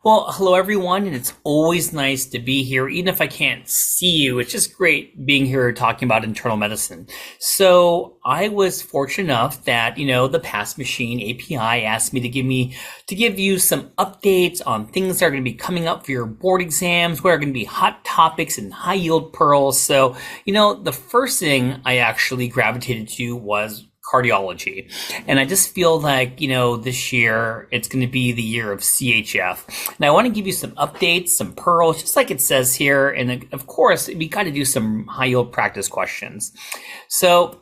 Well, hello everyone, and it's always nice to be here. Even if I can't see you, it's just great being here talking about internal medicine. So I was fortunate enough that, the Pass Machine API asked me to give you some updates on things that are going to be coming up for your board exams, what are going to be hot topics and high yield pearls. So, the first thing I actually gravitated to was cardiology. And I just feel like, this year it's going to be the year of CHF. And I want to give you some updates, some pearls, just like it says here. And of course, we got to do some high yield practice questions. So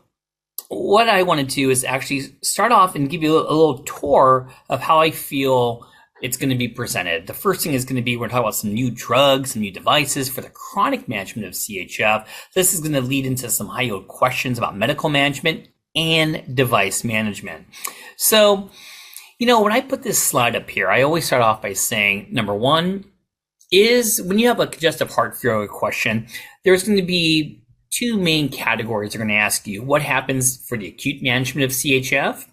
what I want to do is actually start off and give you a little tour of how I feel it's going to be presented. The first thing is going to be, we're talking about some new drugs and new devices for the chronic management of CHF. This is going to lead into some high yield questions about medical management and device management. So, when I put this slide up here, I always start off by saying, number one is when you have a congestive heart failure question, there's going to be two main categories they're going to ask you. What happens for the acute management of CHF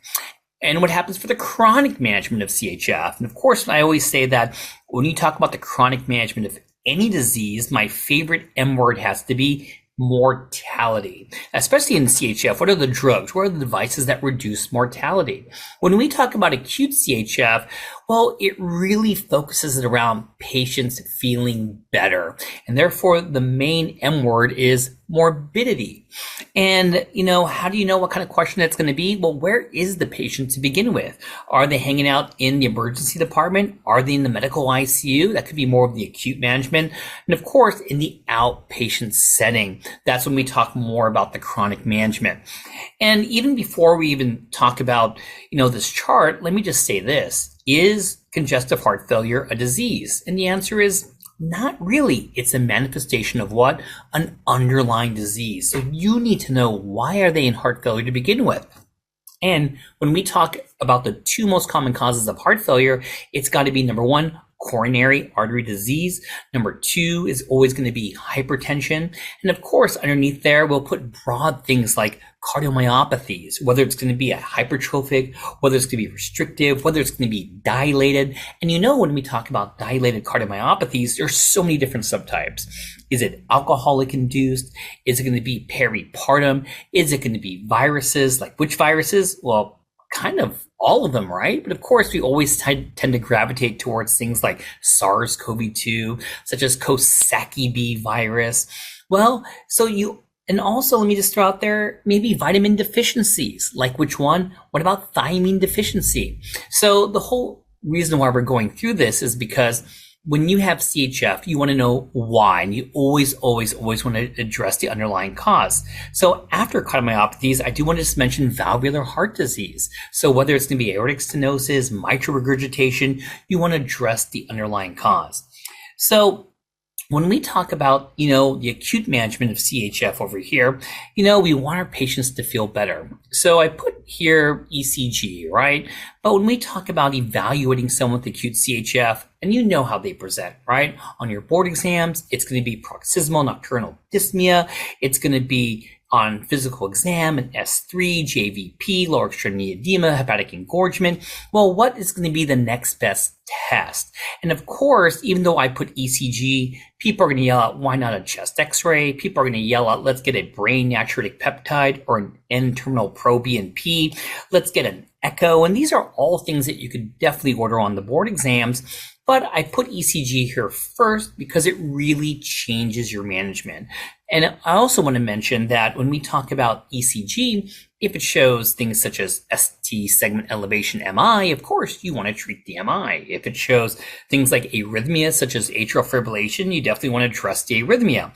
and what happens for the chronic management of CHF? And of course, I always say that when you talk about the chronic management of any disease, my favorite M word has to be mortality, especially in CHF. What are the drugs? What are the devices that reduce mortality? When we talk about acute CHF, well, it really focuses it around patients feeling better. And therefore, the main M word is morbidity. And, how do you know what kind of question that's going to be? Well, where is the patient to begin with? Are they hanging out in the emergency department? Are they in the medical ICU? That could be more of the acute management. And of course, in the outpatient setting, that's when we talk more about the chronic management. And even before we even talk about, this chart, let me just say this. Is congestive heart failure a disease? And the answer is not really. It's a manifestation of what? An underlying disease. So you need to know, why are they in heart failure to begin with? And when we talk about the two most common causes of heart failure, it's got to be number one, coronary artery disease. Number two is always going to be hypertension. And of course, underneath there, we'll put broad things like cardiomyopathies, whether it's going to be a hypertrophic, whether it's going to be restrictive, whether it's going to be dilated. And when we talk about dilated cardiomyopathies, there's so many different subtypes. Is it alcoholic induced? Is it going to be peripartum? Is it going to be viruses? Like which viruses? Well, kind of all of them, right? But of course, we always tend to gravitate towards things like SARS-CoV-2, such as Coxsackie B virus. Well, and also let me just throw out there, maybe vitamin deficiencies, like which one? What about thiamine deficiency? So the whole reason why we're going through this is because when you have CHF, you want to know why, and you always want to address the underlying cause. So after cardiomyopathies, I do want to just mention valvular heart disease. So whether it's going to be aortic stenosis, mitral regurgitation, you want to address the underlying cause. So when we talk about, the acute management of CHF over here, we want our patients to feel better. So I put here ECG, right? But when we talk about evaluating someone with acute CHF, and you know how they present, right? On your board exams, it's going to be paroxysmal nocturnal dyspnea. It's going to be on physical exam, an S3, JVP, lower extremity edema, hepatic engorgement. Well, what is going to be the next best test? And of course, even though I put ECG, people are going to yell out, why not a chest x-ray? People are going to yell out, let's get a brain natriuretic peptide or an N-terminal pro-BNP. Let's get an echo. And these are all things that you could definitely order on the board exams. But I put ECG here first because it really changes your management. And I also want to mention that when we talk about ECG, if it shows things such as ST segment elevation MI, of course, you want to treat the MI. If it shows things like arrhythmia, such as atrial fibrillation, you definitely want to address the arrhythmia.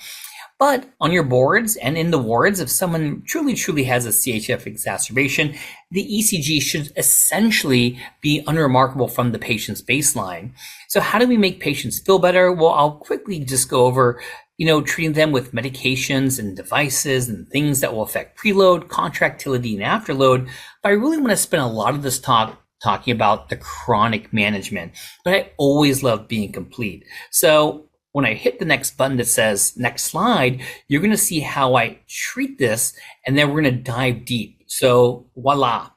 But on your boards and in the wards, if someone truly has a CHF exacerbation, the ECG should essentially be unremarkable from the patient's baseline. So how do we make patients feel better? Well, I'll quickly just go over, treating them with medications and devices and things that will affect preload, contractility, and afterload. But I really want to spend a lot of this talk talking about the chronic management. But I always love being complete. So when I hit the next button that says next slide, you're going to see how I treat this, and then we're going to dive deep. So voila.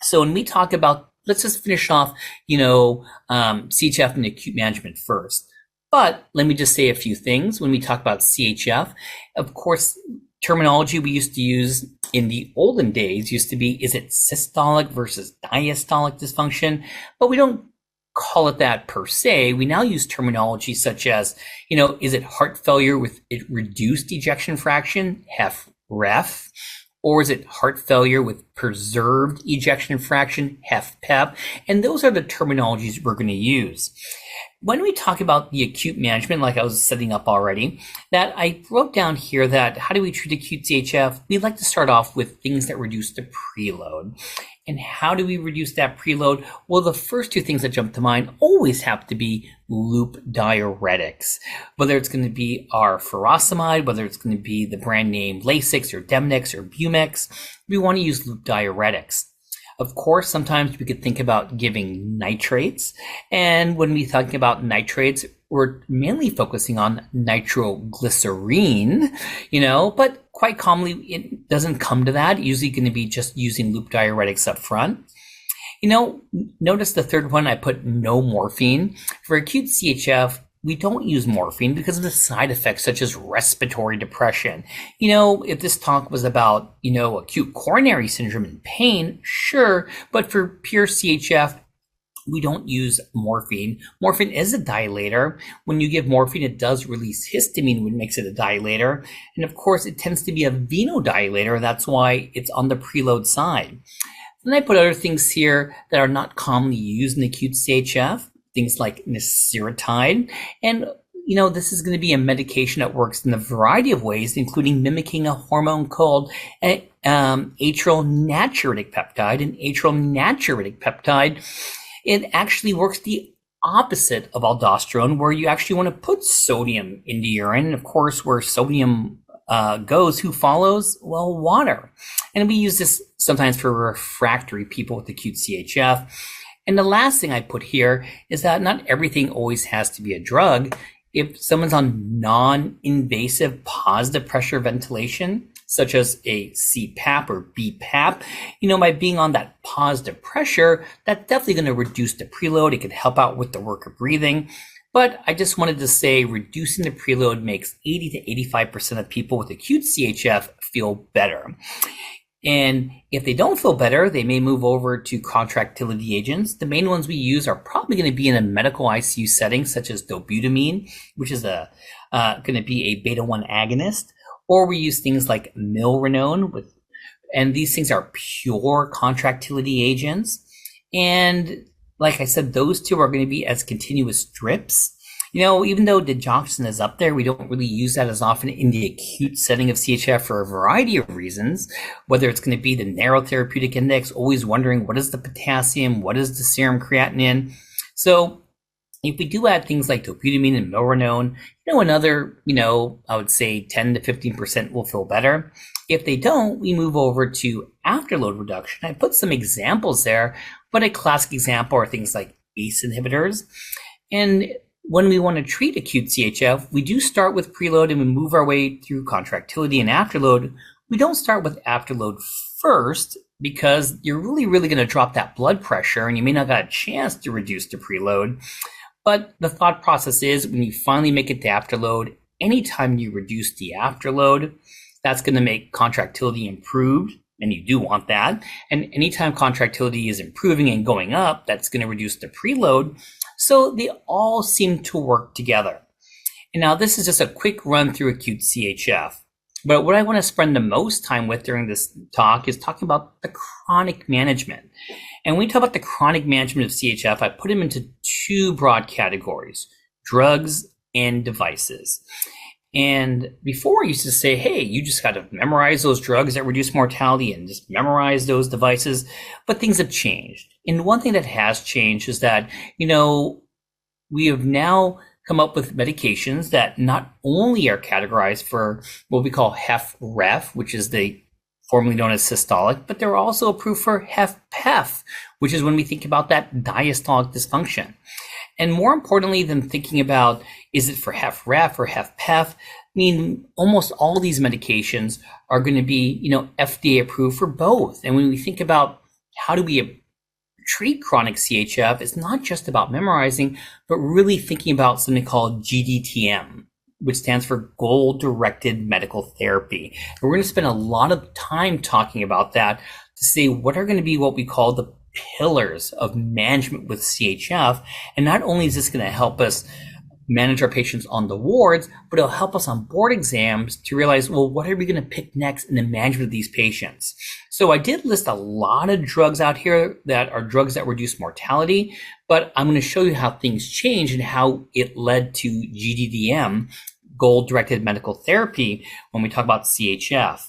So when we talk about let's just finish off, CHF and acute management first. But let me just say a few things when we talk about CHF. Of course, terminology we used to use in the olden days used to be, is it systolic versus diastolic dysfunction? But we don't call it that per se. We now use terminology such as, is it heart failure with reduced ejection fraction, HFrEF? Or is it heart failure with preserved ejection fraction, HFpEF? And those are the terminologies we're going to use. When we talk about the acute management, like I was setting up already, that I wrote down here that how do we treat acute CHF? We like to start off with things that reduce the preload. And how do we reduce that preload? Well, the first two things that jump to mind always have to be loop diuretics. Whether it's going to be our furosemide, whether it's going to be the brand name Lasix or Demnex or Bumex, we want to use loop diuretics. Of course, sometimes we could think about giving nitrates. And when we think about nitrates, we're mainly focusing on nitroglycerine, but quite commonly it doesn't come to that. Usually going to be just using loop diuretics up front. Notice the third one, I put no morphine. For acute CHF, we don't use morphine because of the side effects such as respiratory depression. If this talk was about, acute coronary syndrome and pain, sure, but for pure CHF, we don't use morphine. Morphine is a dilator. When you give morphine, it does release histamine, which makes it a dilator. And of course, it tends to be a venodilator. That's why it's on the preload side. Then I put other things here that are not commonly used in acute CHF. Things like nesiritide. And, this is going to be a medication that works in a variety of ways, including mimicking a hormone called atrial natriuretic peptide. And atrial natriuretic peptide, it actually works the opposite of aldosterone, where you actually want to put sodium into urine. And of course, where sodium goes, who follows? Well, water. And we use this sometimes for refractory people with acute CHF. And the last thing I put here is that not everything always has to be a drug. If someone's on non-invasive positive pressure ventilation, such as a CPAP or BPAP, by being on that positive pressure, that's definitely going to reduce the preload. It could help out with the work of breathing. But I just wanted to say reducing the preload makes 80 to 85% of people with acute CHF feel better. And if they don't feel better, they may move over to contractility agents. The main ones we use are probably going to be in a medical ICU setting, such as dobutamine, which is going to be a beta-1 agonist, or we use things like milrinone, and these things are pure contractility agents. And like I said, those two are going to be as continuous drips. Even though digoxin is up there, we don't really use that as often in the acute setting of CHF for a variety of reasons, whether it's going to be the narrow therapeutic index, always wondering what is the potassium, what is the serum creatinine. So if we do add things like dobutamine and milrinone, another, I would say 10 to 15% will feel better. If they don't, we move over to afterload reduction. I put some examples there, but a classic example are things like ACE inhibitors. And when we want to treat acute CHF, we do start with preload and we move our way through contractility and afterload. We don't start with afterload first because you're really going to drop that blood pressure and you may not got a chance to reduce the preload. But the thought process is when you finally make it to afterload, anytime you reduce the afterload, that's going to make contractility improved. And you do want that. And anytime contractility is improving and going up, that's going to reduce the preload. So they all seem to work together. And now this is just a quick run through acute CHF. But what I want to spend the most time with during this talk is talking about the chronic management. And when we talk about the chronic management of CHF, I put them into two broad categories, drugs and devices. And before I used to say, hey, you just got to memorize those drugs that reduce mortality and just memorize those devices. But things have changed. And one thing that has changed is that, we have now come up with medications that not only are categorized for what we call HFrEF, which is the formerly known as systolic, but they're also approved for HFpEF, which is when we think about that diastolic dysfunction. And more importantly than thinking about, is it for HFrEF or HFpEF? Almost all of these medications are going to be, FDA approved for both. And when we think about how do we treat chronic CHF, it's not just about memorizing, but really thinking about something called GDTM, which stands for goal-directed medical therapy. And we're going to spend a lot of time talking about that to say what are going to be what we call the pillars of management with CHF. And not only is this going to help us manage our patients on the wards, but it'll help us on board exams to realize, well, what are we going to pick next in the management of these patients? So I did list a lot of drugs out here that are drugs that reduce mortality, but I'm going to show you how things changed and how it led to GDDM, goal-directed medical therapy, when we talk about CHF.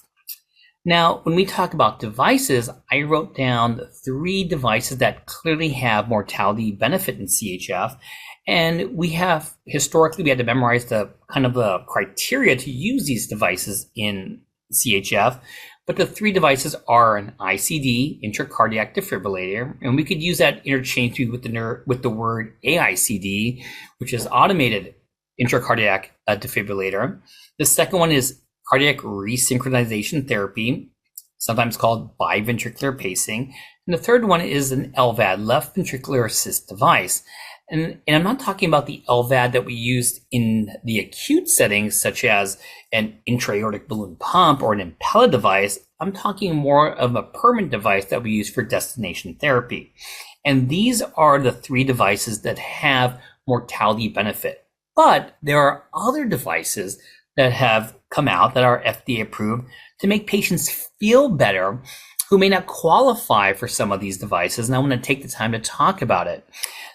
Now, when we talk about devices, I wrote down 3 devices that clearly have mortality benefit in CHF. And we had to memorize the kind of the criteria to use these devices in CHF. But the 3 devices are an ICD, intracardiac defibrillator, and we could use that interchangeably with the word AICD, which is automated intracardiac defibrillator. The second one is cardiac resynchronization therapy, sometimes called biventricular pacing. And the third one is an LVAD, left ventricular assist device. And I'm not talking about the LVAD that we used in the acute settings, such as an intra-aortic balloon pump or an Impella device. I'm talking more of a permanent device that we use for destination therapy. And these are the 3 devices that have mortality benefit. But there are other devices that have come out that are FDA approved to make patients feel better who may not qualify for some of these devices. And I want to take the time to talk about it.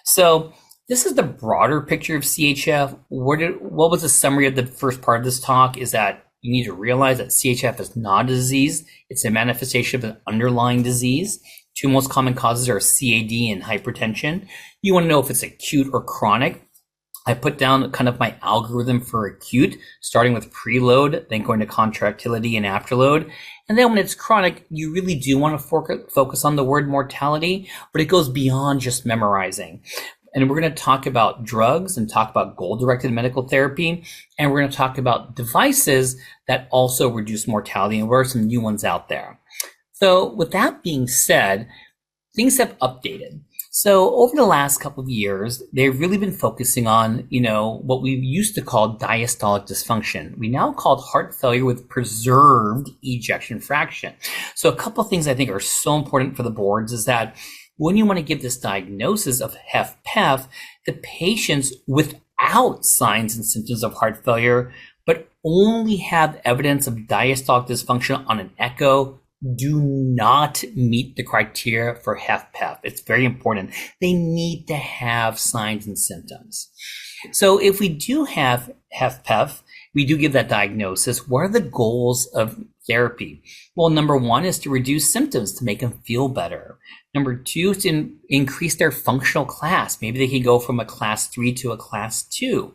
So this is the broader picture of CHF. What was the summary of the first part of this talk is that you need to realize that CHF is not a disease. It's a manifestation of an underlying disease. 2 most common causes are CAD and hypertension. You want to know if it's acute or chronic. I put down kind of my algorithm for acute, starting with preload, then going to contractility and afterload. And then when it's chronic, you really do want to focus on the word mortality, but it goes beyond just memorizing. And we're going to talk about drugs and talk about goal-directed medical therapy. And we're going to talk about devices that also reduce mortality and what are some new ones out there. So with that being said, things have updated. So over the last couple of years, they've really been focusing on, what we used to call diastolic dysfunction. We now call it heart failure with preserved ejection fraction. So a couple of things I think are so important for the boards is that when you want to give this diagnosis of HFpEF, the patients without signs and symptoms of heart failure, but only have evidence of diastolic dysfunction on an echo, do not meet the criteria for HFpEF. It's very important. They need to have signs and symptoms. So if we do have HFpEF, we do give that diagnosis. What are the goals of therapy? Well, number 1 is to reduce symptoms to make them feel better. Number 2 is to increase their functional class. Maybe they can go from a class 3 to a class 2.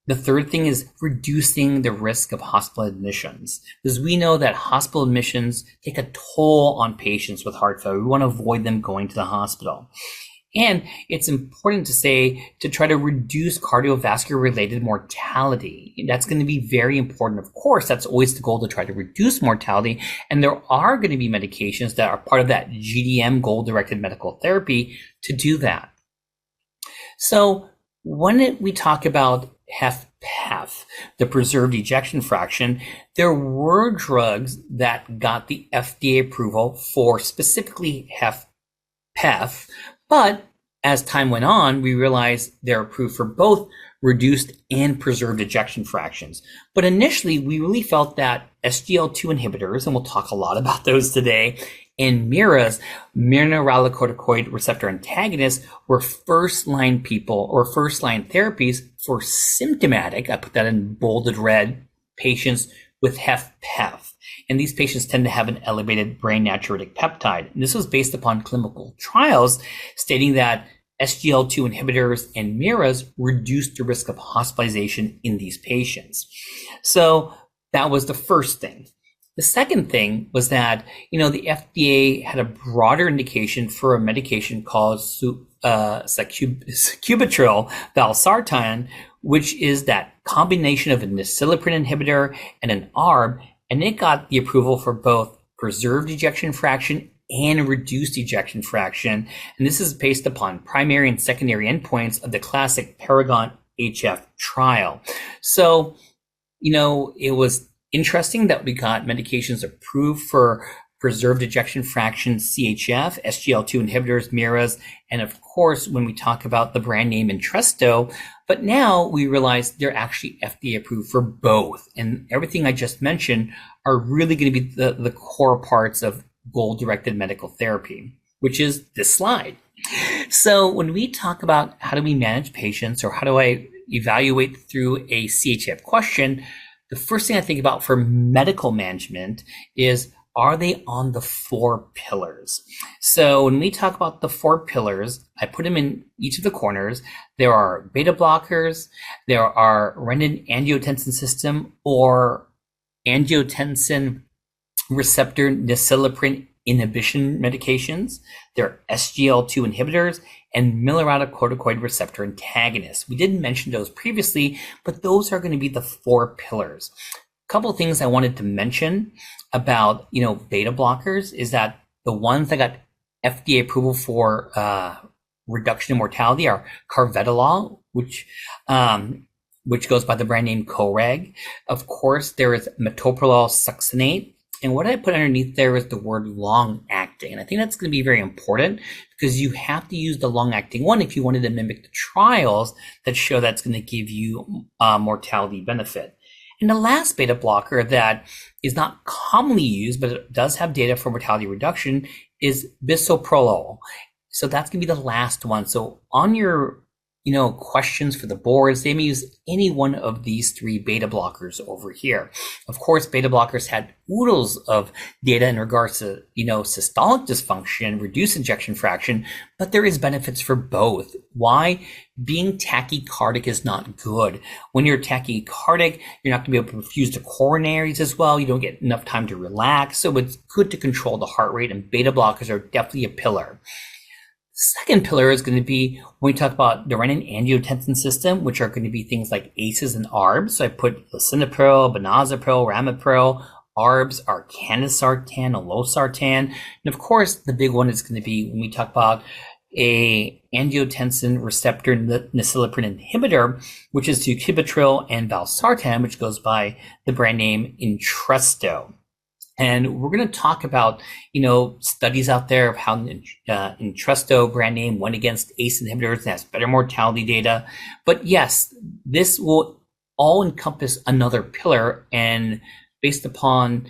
The third thing is reducing the risk of hospital admissions, because we know that hospital admissions take a toll on patients with heart failure. We want to avoid them going to the hospital. And it's important to try to reduce cardiovascular related mortality. That's going to be very important. Of course, that's always the goal, to try to reduce mortality. And there are going to be medications that are part of that GDM, goal-directed medical therapy, to do that. So when we talk about HFpEF, the preserved ejection fraction, there were drugs that got the FDA approval for specifically HFpEF, but as time went on, we realized they're approved for both reduced and preserved ejection fractions. But initially, we really felt that SGLT2 inhibitors, and we'll talk a lot about those today, and MIRAs, mineralocorticoid receptor antagonists, were first-line therapies for symptomatic, I put that in bolded red, patients with HFpEF. And these patients tend to have an elevated brain natriuretic peptide. And this was based upon clinical trials stating that SGLT2 inhibitors and MIRAs reduced the risk of hospitalization in these patients. So that was the first thing. The second thing was that, the FDA had a broader indication for a medication called sacubitril valsartan, which is that combination of a acyliprin inhibitor and an ARB, and it got the approval for both preserved ejection fraction and reduced ejection fraction. And this is based upon primary and secondary endpoints of the classic Paragon HF trial. So, it was interesting that we got medications approved for preserved ejection fraction, CHF, SGL2 inhibitors, MIRAs, and of course, when we talk about the brand name Entresto, but now we realize they're actually FDA approved for both. And everything I just mentioned are really going to be the core parts of goal-directed medical therapy, which is this slide. So when we talk about how do we manage patients or how do I evaluate through a CHF question, the first thing I think about for medical management is, are they on the 4 pillars? So when we talk about the 4 pillars, I put them in each of the corners. There are beta blockers, there are renin-angiotensin system or angiotensin receptor naciliprin inhibition medications. There are SGL2 inhibitors and mineralocorticoid receptor antagonists. We didn't mention those previously, but those are going to be the 4 pillars. A couple of things I wanted to mention about, beta blockers is that the ones that got FDA approval for reduction in mortality are carvedilol, which goes by the brand name Coreg. Of course, there is metoprolol succinate. And what I put underneath there is the word long-acting. And I think that's going to be very important because you have to use the long-acting one if you wanted to mimic the trials that show that's going to give you mortality benefit. And the last beta blocker that is not commonly used, but it does have data for mortality reduction, is bisoprolol. So that's going to be the last one. So on your questions for the boards, they may use any one of these 3 beta blockers over here. Of course, beta blockers had oodles of data in regards to, systolic dysfunction, reduced ejection fraction, but there is benefits for both. Why? Being tachycardic is not good. When you're tachycardic, you're not going to be able to perfuse the coronaries as well. You don't get enough time to relax. So it's good to control the heart rate, and beta blockers are definitely a pillar. Second pillar is going to be when we talk about the renin-angiotensin system, which are going to be things like ACEs and ARBs. So I put lisinopril, benazepril, ramipril. ARBs are candesartan, losartan. And of course, the big one is going to be when we talk about a angiotensin receptor naciliprin inhibitor, which is sacubitril and valsartan, which goes by the brand name Entresto. And we're going to talk about, studies out there of how Entresto brand name went against ACE inhibitors and has better mortality data. But yes, this will all encompass another pillar, and based upon,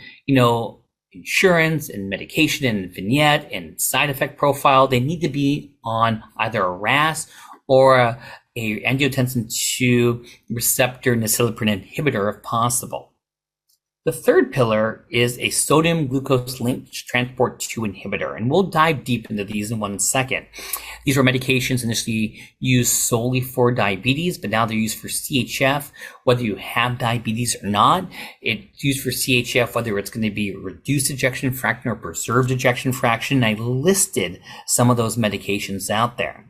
insurance and medication and vignette and side effect profile, they need to be on either a RAS or a angiotensin 2 receptor naciliprin inhibitor if possible. The third pillar is a sodium glucose linked transport 2 inhibitor, and we'll dive deep into these in 1 second. These were medications initially used solely for diabetes, but now they're used for CHF, whether you have diabetes or not. It's used for CHF, whether it's going to be reduced ejection fraction or preserved ejection fraction. I listed some of those medications out there.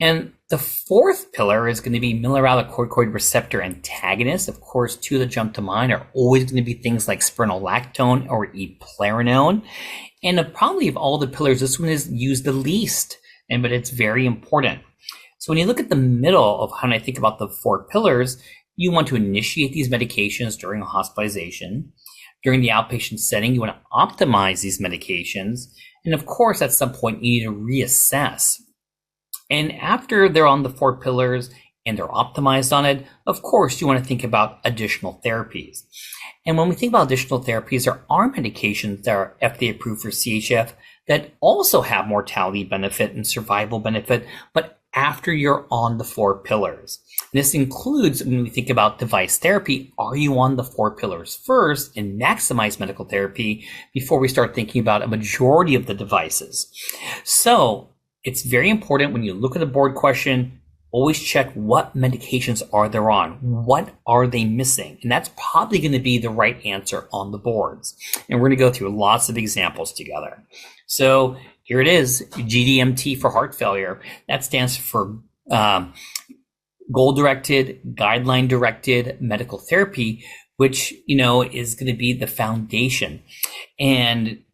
And the fourth pillar is going to be mineralocorticoid receptor antagonists. Of course, 2 that jump to mind are always going to be things like spironolactone or eplerenone. And probably of all the pillars, this one is used the least, but it's very important. So when you look at the middle of how I think about the 4 pillars, you want to initiate these medications during a hospitalization. During the outpatient setting, you want to optimize these medications. And of course, at some point, you need to reassess. And after they're on the 4 pillars and they're optimized on it, of course, you want to think about additional therapies. And when we think about additional therapies, there are medications that are FDA approved for CHF that also have mortality benefit and survival benefit, but after you're on the 4 pillars. And this includes, when we think about device therapy, are you on the 4 pillars first and maximize medical therapy before we start thinking about a majority of the devices? So it's very important when you look at the board question, always check what medications are they on. What are they missing? And that's probably going to be the right answer on the boards. And we're going to go through lots of examples together. So here it is, GDMT for heart failure. That stands for goal-directed, guideline-directed medical therapy, which, is going to be the foundation. And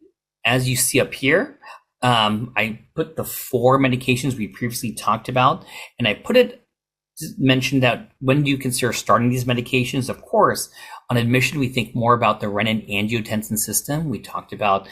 as you see up here, I put the 4 medications we previously talked about, and I mentioned that when do you consider starting these medications? Of course, on admission, we think more about the renin-angiotensin system. We talked about,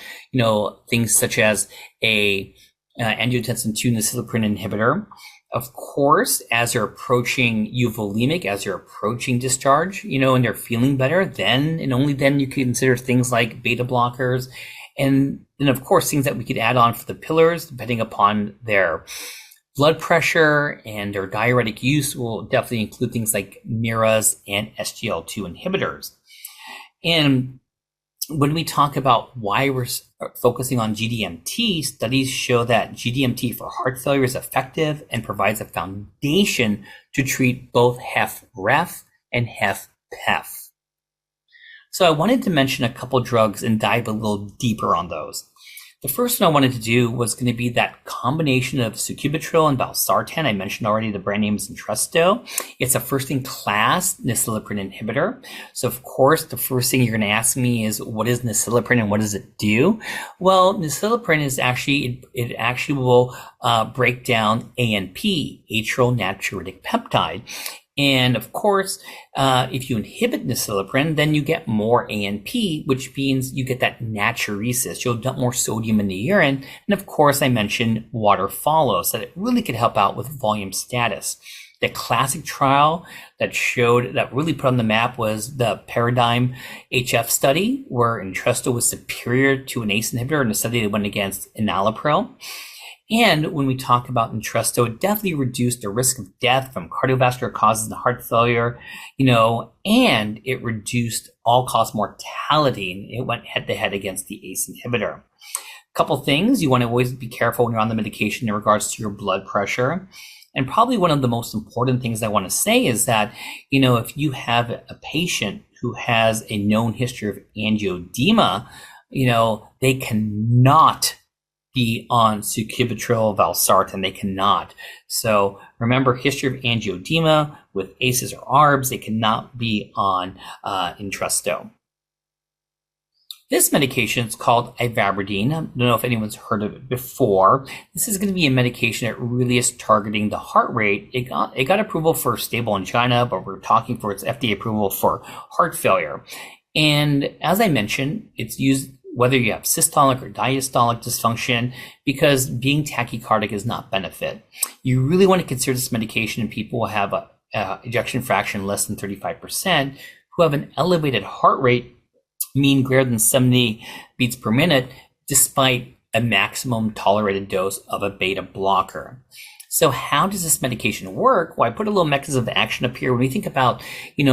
things such as a angiotensin 2 acetylcholine inhibitor. Of course, as you're approaching euvolemic, as you're approaching discharge, and they're feeling better, then and only then you can consider things like beta blockers. And then, of course, things that we could add on for the pillars, depending upon their blood pressure and their diuretic use, will definitely include things like MIRAs and SGL2 inhibitors. And when we talk about why we're focusing on GDMT, studies show that GDMT for heart failure is effective and provides a foundation to treat both HFrEF and HFpEF. So I wanted to mention a couple drugs and dive a little deeper on those. The first one I wanted to do was going to be that combination of sacubitril and valsartan. I mentioned already the brand name is Entresto. It's a first-in-class nacilliprin inhibitor. So, of course, the first thing you're going to ask me is, what is nacilliprin and what does it do? Well, nacilliprin is actually, it actually will break down ANP, atrial natriuretic peptide. And of course, if you inhibit nacilliprin, then you get more ANP, which means you get that natriuresis. You'll dump more sodium in the urine. And of course, I mentioned water follows, that it really could help out with volume status. The classic trial that really put on the map was the Paradigm HF study, where Entresto was superior to an ACE inhibitor in a study that went against enalapril. And when we talk about Entresto, it definitely reduced the risk of death from cardiovascular causes and heart failure, and it reduced all-cause mortality, and it went head-to-head against the ACE inhibitor. A couple things, you want to always be careful when you're on the medication in regards to your blood pressure. And probably one of the most important things I want to say is that, if you have a patient who has a known history of angioedema, they cannot be on sacubitril valsartan. They cannot. So remember, history of angioedema with ACEs or ARBs, they cannot be on Entresto. This medication is called ivabradine. I don't know if anyone's heard of it before. This is going to be a medication that really is targeting the heart rate. It got approval for stable angina, but we're talking for its FDA approval for heart failure. And as I mentioned, it's used whether you have systolic or diastolic dysfunction, because being tachycardic is not benefit. You really want to consider this medication in people who have a ejection fraction less than 35%, who have an elevated heart rate, mean greater than 70 beats per minute, despite a maximum tolerated dose of a beta blocker. So how does this medication work? Well, I put a little mechanism of action up here. When we think about,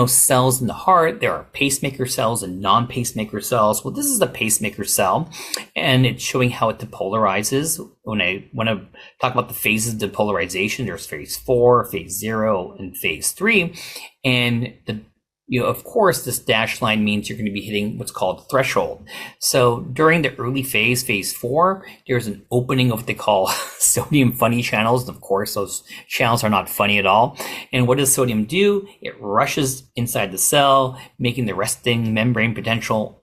cells in the heart, there are pacemaker cells and non-pacemaker cells. Well, this is a pacemaker cell, and it's showing how it depolarizes. When I want to talk about the phases of depolarization, there's phase 4, phase 0, and phase 3. And of course, this dashed line means you're going to be hitting what's called threshold. So during the early phase 4, there's an opening of what they call sodium funny channels. And of course, those channels are not funny at all. And what does sodium do? It rushes inside the cell, making the resting membrane potential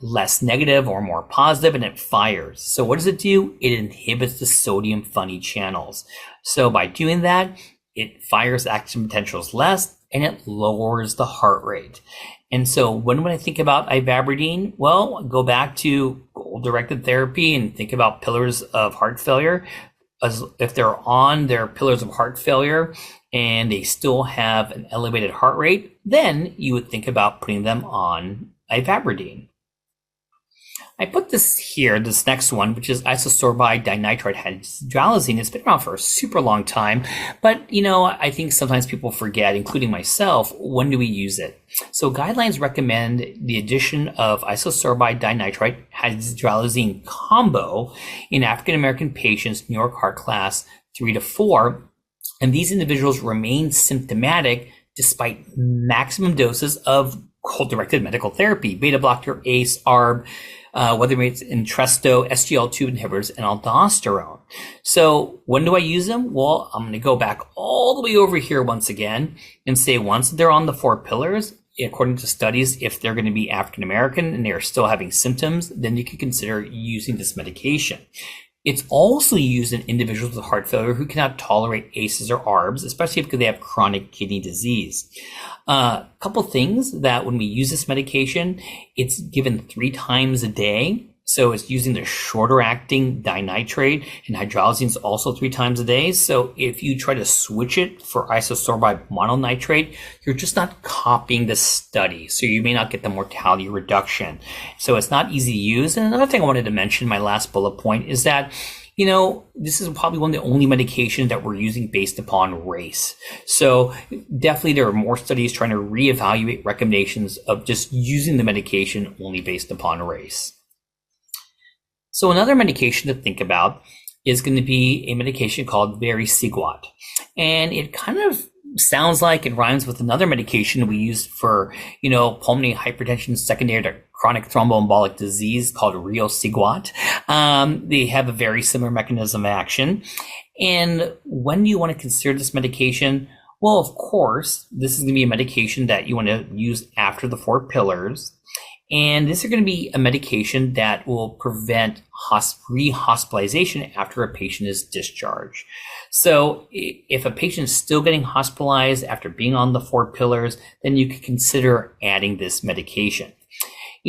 less negative or more positive, and it fires. So what does it do? It inhibits the sodium funny channels. So by doing that, it fires action potentials less, and it lowers the heart rate. And so when I think about ivabradine, well, go back to goal-directed therapy and think about pillars of heart failure. As if they're on their pillars of heart failure and they still have an elevated heart rate, then you would think about putting them on ivabradine. I put this here, this next one, which is isosorbide dinitrite hydralazine. It's been around for a super long time, but I think sometimes people forget, including myself, when do we use it? So guidelines recommend the addition of isosorbide dinitrite hydralazine combo in African American patients, New York Heart Class 3 to 4, and these individuals remain symptomatic despite maximum doses of goal-directed medical therapy, beta blocker, ACE, ARB, whether it's Entresto, SGL2 inhibitors, and aldosterone. So when do I use them? Well, I'm going to go back all the way over here once again and say once they're on the 4 pillars, according to studies, if they're going to be African American and they're still having symptoms, then you can consider using this medication. It's also used in individuals with heart failure who cannot tolerate ACEs or ARBs, especially because they have chronic kidney disease. A couple things that when we use this medication, it's given 3 times a day. So it's using the shorter acting dinitrate, and hydralazine is also 3 times a day. So if you try to switch it for isosorbide mononitrate, you're just not copying the study. So you may not get the mortality reduction. So it's not easy to use. And another thing I wanted to mention, my last bullet point, is that this is probably one of the only medications that we're using based upon race. So definitely there are more studies trying to reevaluate recommendations of just using the medication only based upon race. So another medication to think about is going to be a medication called vericiguat. And it kind of sounds like it rhymes with another medication we use for, pulmonary hypertension secondary to chronic thromboembolic disease called riociguat. They have a very similar mechanism of action. And when do you want to consider this medication? Well, of course, this is going to be a medication that you want to use after the 4 pillars. And this is going to be a medication that will prevent rehospitalization after a patient is discharged. So if a patient is still getting hospitalized after being on the 4 pillars, then you could consider adding this medication.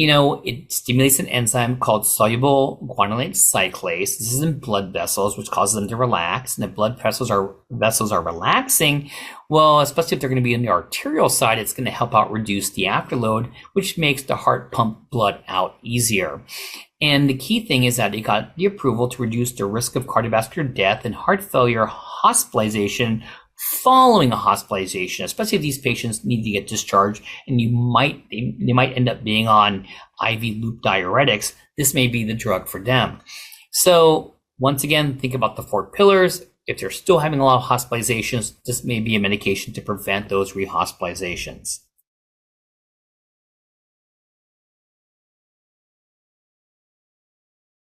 It stimulates an enzyme called soluble guanylate cyclase. This is in blood vessels, which causes them to relax. And if blood vessels are relaxing, well, especially if they're going to be on the arterial side, it's going to help out reduce the afterload, which makes the heart pump blood out easier. And the key thing is that it got the approval to reduce the risk of cardiovascular death and heart failure hospitalization following a hospitalization, especially if these patients need to get discharged and they might end up being on IV loop diuretics. This may be the drug for them. So once again, think about the 4 pillars. If they're still having a lot of hospitalizations, this may be a medication to prevent those rehospitalizations.